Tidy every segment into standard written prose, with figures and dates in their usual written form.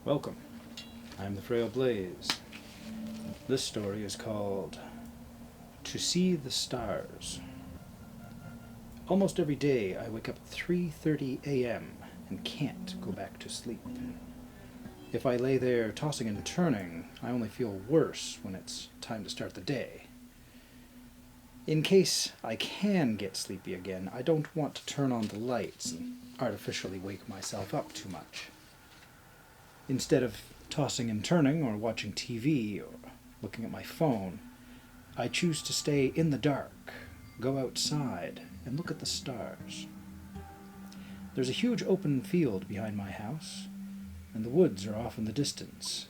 Welcome. I am the Frail Blaze. This story is called To See the Stars. Almost every day I wake up at 3:30 a.m. and can't go back to sleep. If I lay there tossing and turning, I only feel worse when it's time to start the day. In case I can get sleepy again, I don't want to turn on the lights and artificially wake myself up too much. Instead of tossing and turning or watching TV or looking at my phone, I choose to stay in the dark, go outside, and look at the stars. There's a huge open field behind my house, and the woods are off in the distance.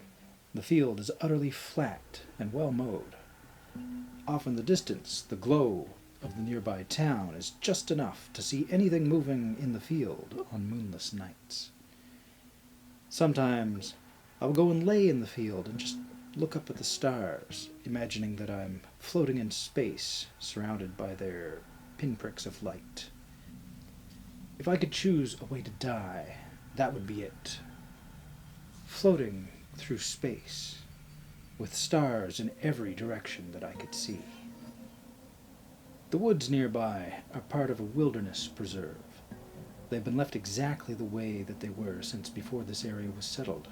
The field is utterly flat and well mowed. Off in the distance, the glow of the nearby town is just enough to see anything moving in the field on moonless nights. Sometimes I'll go and lay in the field and just look up at the stars, imagining that I'm floating in space, surrounded by their pinpricks of light. If I could choose a way to die, that would be it. Floating through space, with stars in every direction that I could see. The woods nearby are part of a wilderness preserve. They've been left exactly the way that they were since before this area was settled.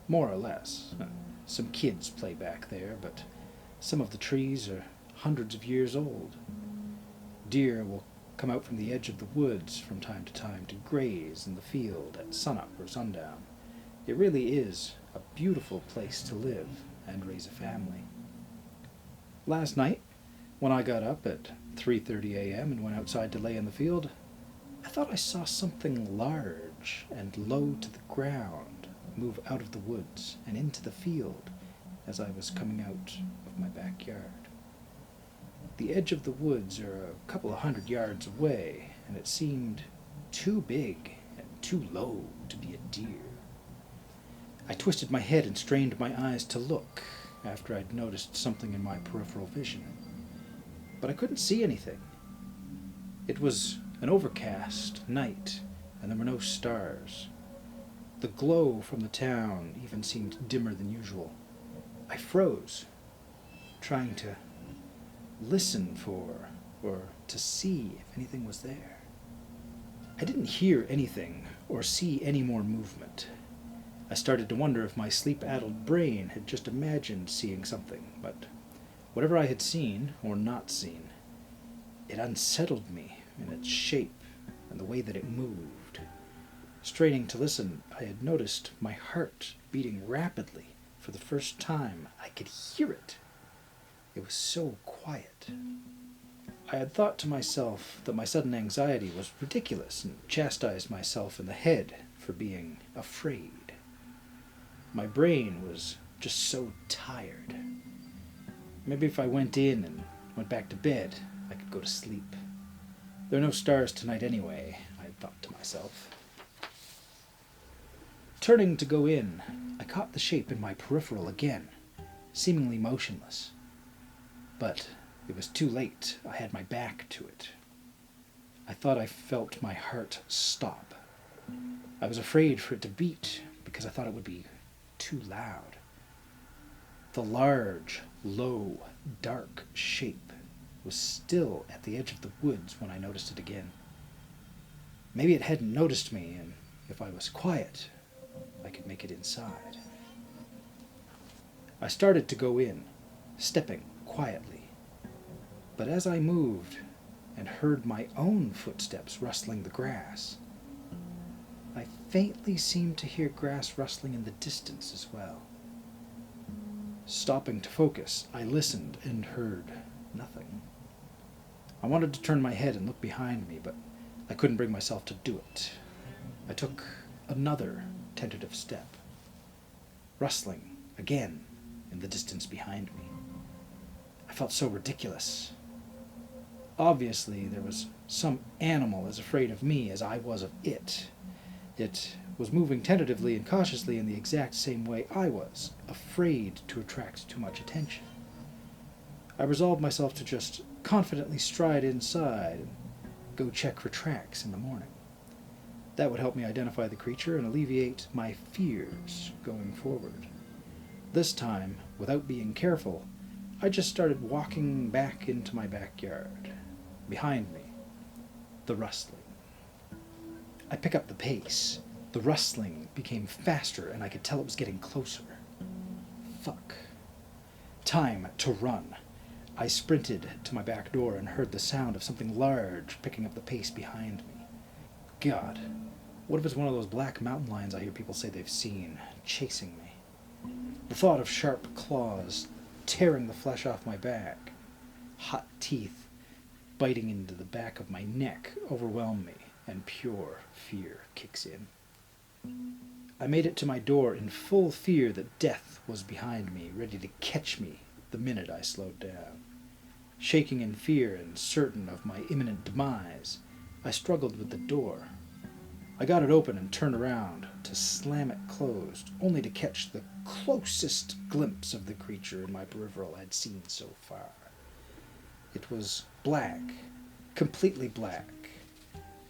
More or less. Some kids play back there, but some of the trees are hundreds of years old. Deer will come out from the edge of the woods from time to time to graze in the field at sunup or sundown. It really is a beautiful place to live and raise a family. Last night, when I got up at 3:30 a.m. and went outside to lay in the field, I thought I saw something large and low to the ground move out of the woods and into the field as I was coming out of my backyard. The edge of the woods are a couple of 100 yards away, and it seemed too big and too low to be a deer. I twisted my head and strained my eyes to look after I'd noticed something in my peripheral vision, but I couldn't see anything. It was an overcast night, and there were no stars. The glow from the town even seemed dimmer than usual. I froze, trying to listen for, or to see if anything was there. I didn't hear anything or see any more movement. I started to wonder if my sleep-addled brain had just imagined seeing something, but whatever I had seen, or not seen, it unsettled me in its shape and the way that it moved. Straining to listen, I had noticed my heart beating rapidly. For the first time, I could hear it. It was so quiet. I had thought to myself that my sudden anxiety was ridiculous and chastised myself in the head for being afraid. My brain was just so tired. Maybe if I went in and went back to bed, I could go to sleep. There are no stars tonight anyway, I thought to myself. Turning to go in, I caught the shape in my peripheral again, seemingly motionless. But it was too late. I had my back to it. I thought I felt my heart stop. I was afraid for it to beat because I thought it would be too loud. The large, low, dark shape was still at the edge of the woods when I noticed it again. Maybe it hadn't noticed me, and if I was quiet, I could make it inside. I started to go in, stepping quietly. But as I moved and heard my own footsteps rustling the grass, I faintly seemed to hear grass rustling in the distance as well. Stopping to focus, I listened and heard nothing. I wanted to turn my head and look behind me, but I couldn't bring myself to do it. I took another tentative step. Rustling again in the distance behind me. I felt so ridiculous. Obviously, there was some animal as afraid of me as I was of it. It was moving tentatively and cautiously in the exact same way I was, afraid to attract too much attention. I resolved myself to just confidently stride inside and go check for tracks in the morning. That would help me identify the creature and alleviate my fears going forward. This time, without being careful, I just started walking back into my backyard. Behind me, the rustling. I pick up the pace. The rustling became faster and I could tell it was getting closer. Fuck. Time to run. I sprinted to my back door and heard the sound of something large picking up the pace behind me. God, what if it's one of those black mountain lions I hear people say they've seen, chasing me? The thought of sharp claws tearing the flesh off my back, hot teeth biting into the back of my neck overwhelmed me, and pure fear kicks in. I made it to my door in full fear that death was behind me, ready to catch me the minute I slowed down. Shaking in fear and certain of my imminent demise, I struggled with the door. I got it open and turned around to slam it closed, only to catch the closest glimpse of the creature in my peripheral I'd seen so far. It was black, completely black.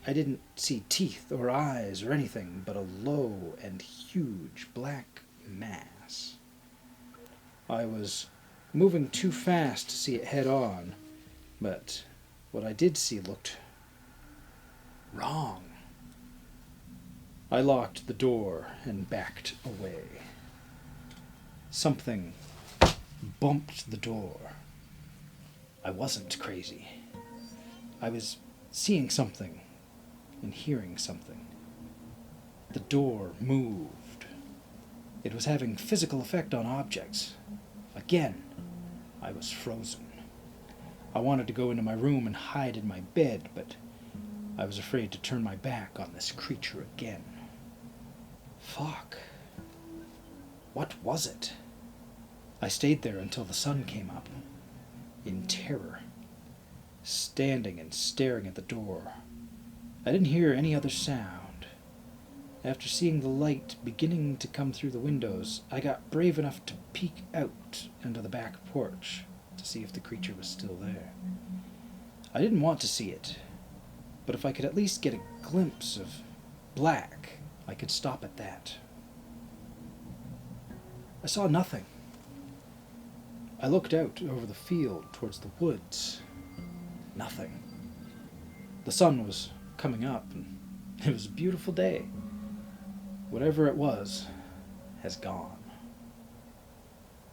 I didn't see teeth or eyes or anything but a low and huge black mass. I was moving too fast to see it head on, but what I did see looked wrong. I locked the door and backed away. Something bumped the door. I wasn't crazy. I was seeing something and hearing something. The door moved. It was having physical effect on objects. Again, I was frozen. I wanted to go into my room and hide in my bed, but I was afraid to turn my back on this creature again. Fuck. What was it? I stayed there until the sun came up, in terror, standing and staring at the door. I didn't hear any other sound. After seeing the light beginning to come through the windows, I got brave enough to peek out into the back porch to see if the creature was still there. I didn't want to see it, but if I could at least get a glimpse of black, I could stop at that. I saw nothing. I looked out over the field towards the woods. Nothing. The sun was coming up, and it was a beautiful day. Whatever it was has gone.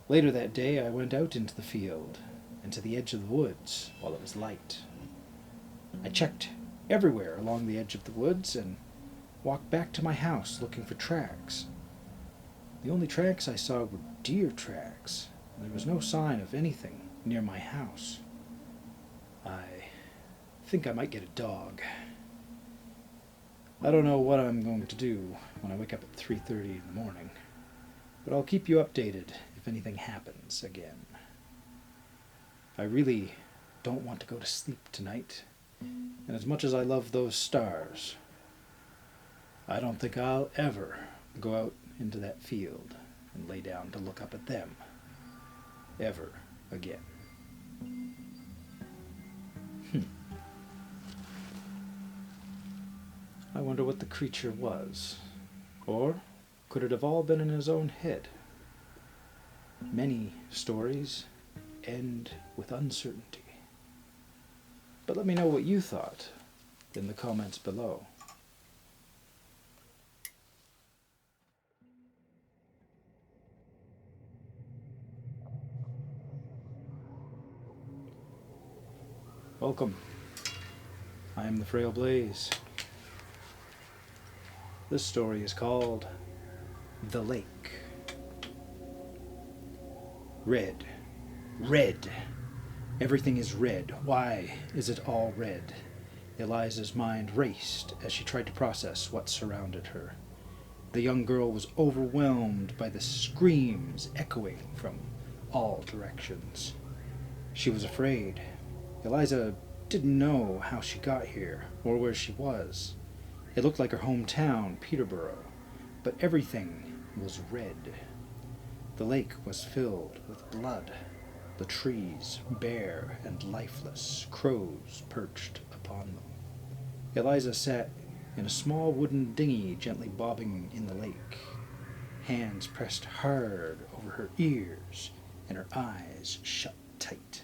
Later that day, I went out into the field and to the edge of the woods while it was light. I checked everywhere along the edge of the woods and walked back to my house looking for tracks. The only tracks I saw were deer tracks. There was no sign of anything near my house. I think I might get a dog. I don't know what I'm going to do when I wake up at 3:30 in the morning, but I'll keep you updated if anything happens again. I really don't want to go to sleep tonight, and as much as I love those stars, I don't think I'll ever go out into that field and lay down to look up at them ever again. I wonder what the creature was. Or could it have all been in his own head? Many stories end with uncertainty. But let me know what you thought in the comments below. Welcome. I am the Frail Blaze. This story is called The Lake. Red. Red. Everything is red. Why is it all red? Eliza's mind raced as she tried to process what surrounded her. The young girl was overwhelmed by the screams echoing from all directions. She was afraid. Eliza didn't know how she got here or where she was. It looked like her hometown, Peterborough, but everything was red. The lake was filled with blood. The trees, bare and lifeless, crows perched upon them. Eliza sat in a small wooden dinghy gently bobbing in the lake, hands pressed hard over her ears and her eyes shut tight.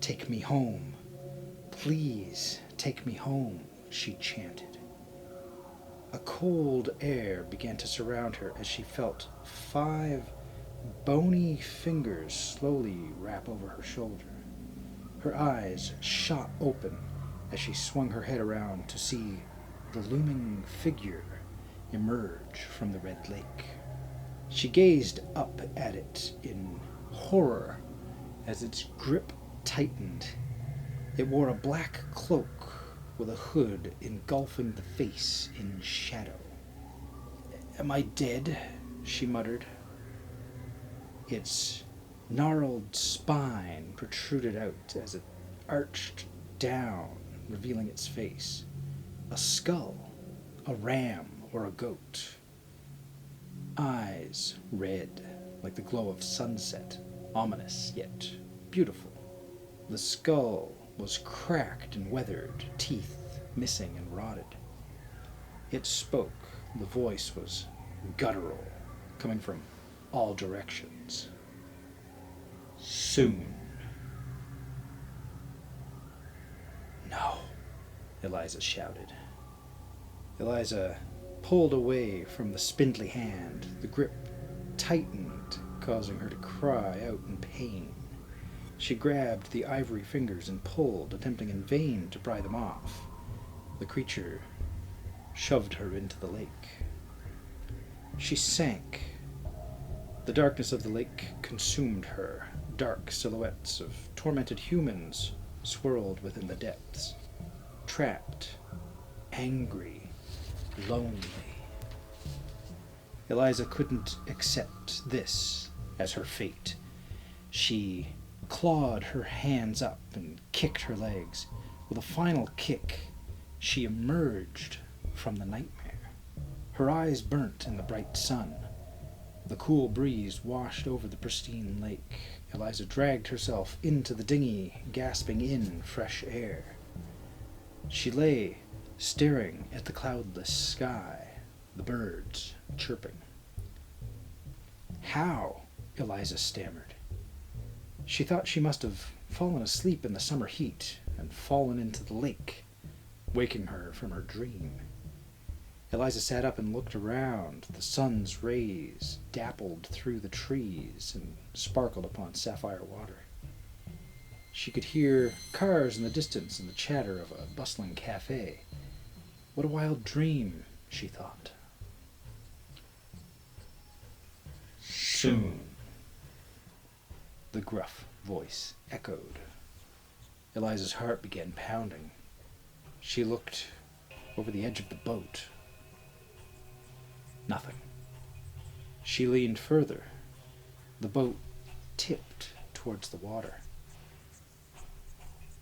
"Take me home. Please take me home," she chanted. A cold air began to surround her as she felt 5 bony fingers slowly wrap over her shoulder. Her eyes shot open as she swung her head around to see the looming figure emerge from the red lake. She gazed up at it in horror as its grip tightened. It wore a black cloak with a hood engulfing the face in shadow. "Am I dead?" she muttered. Its gnarled spine protruded out as it arched down, revealing its face. A skull, a ram or a goat. Eyes red, like the glow of sunset, ominous yet beautiful. The skull was cracked and weathered, teeth missing and rotted. It spoke. The voice was guttural, coming from all directions. "Soon." "No," Eliza shouted. Eliza pulled away from the spindly hand. The grip tightened, causing her to cry out in pain. She grabbed the ivory fingers and pulled, attempting in vain to pry them off. The creature shoved her into the lake. She sank. The darkness of the lake consumed her. Dark silhouettes of tormented humans swirled within the depths. Trapped, angry, lonely. Eliza couldn't accept this as her fate. She clawed her hands up and kicked her legs. With a final kick, she emerged from the nightmare. Her eyes burnt in the bright sun. The cool breeze washed over the pristine lake. Eliza dragged herself into the dinghy, gasping in fresh air. She lay staring at the cloudless sky, the birds chirping. "How?" Eliza stammered. She thought she must have fallen asleep in the summer heat and fallen into the lake, waking her from her dream. Eliza sat up and looked around. The sun's rays dappled through the trees and sparkled upon sapphire water. She could hear cars in the distance and the chatter of a bustling cafe. What a wild dream, she thought. "Soon," the gruff voice echoed. Eliza's heart began pounding. She looked over the edge of the boat. Nothing. She leaned further. The boat tipped towards the water.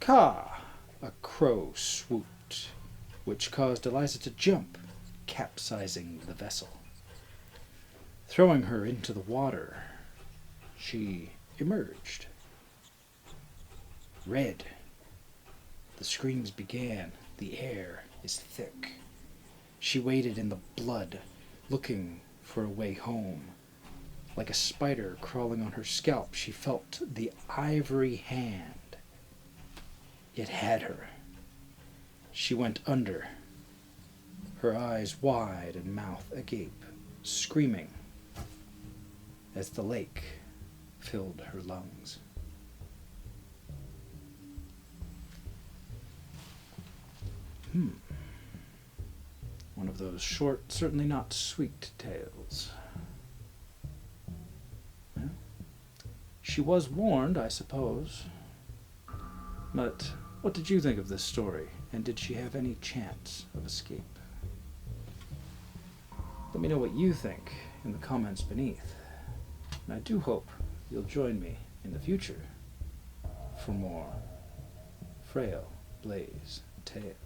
"Caw!" a crow swooped, which caused Eliza to jump, capsizing the vessel. Throwing her into the water, she emerged. Red. The screams began. The air is thick. She waded in the blood, looking for a way home. Like a spider crawling on her scalp, she felt the ivory hand. It had her. She went under, her eyes wide and mouth agape, screaming as the lake filled her lungs. One of those short, certainly not sweet tales. Well, she was warned, I suppose. But what did you think of this story, and did she have any chance of escape? Let me know what you think in the comments beneath. And I do hope you'll join me in the future for more Frail Blaze tales.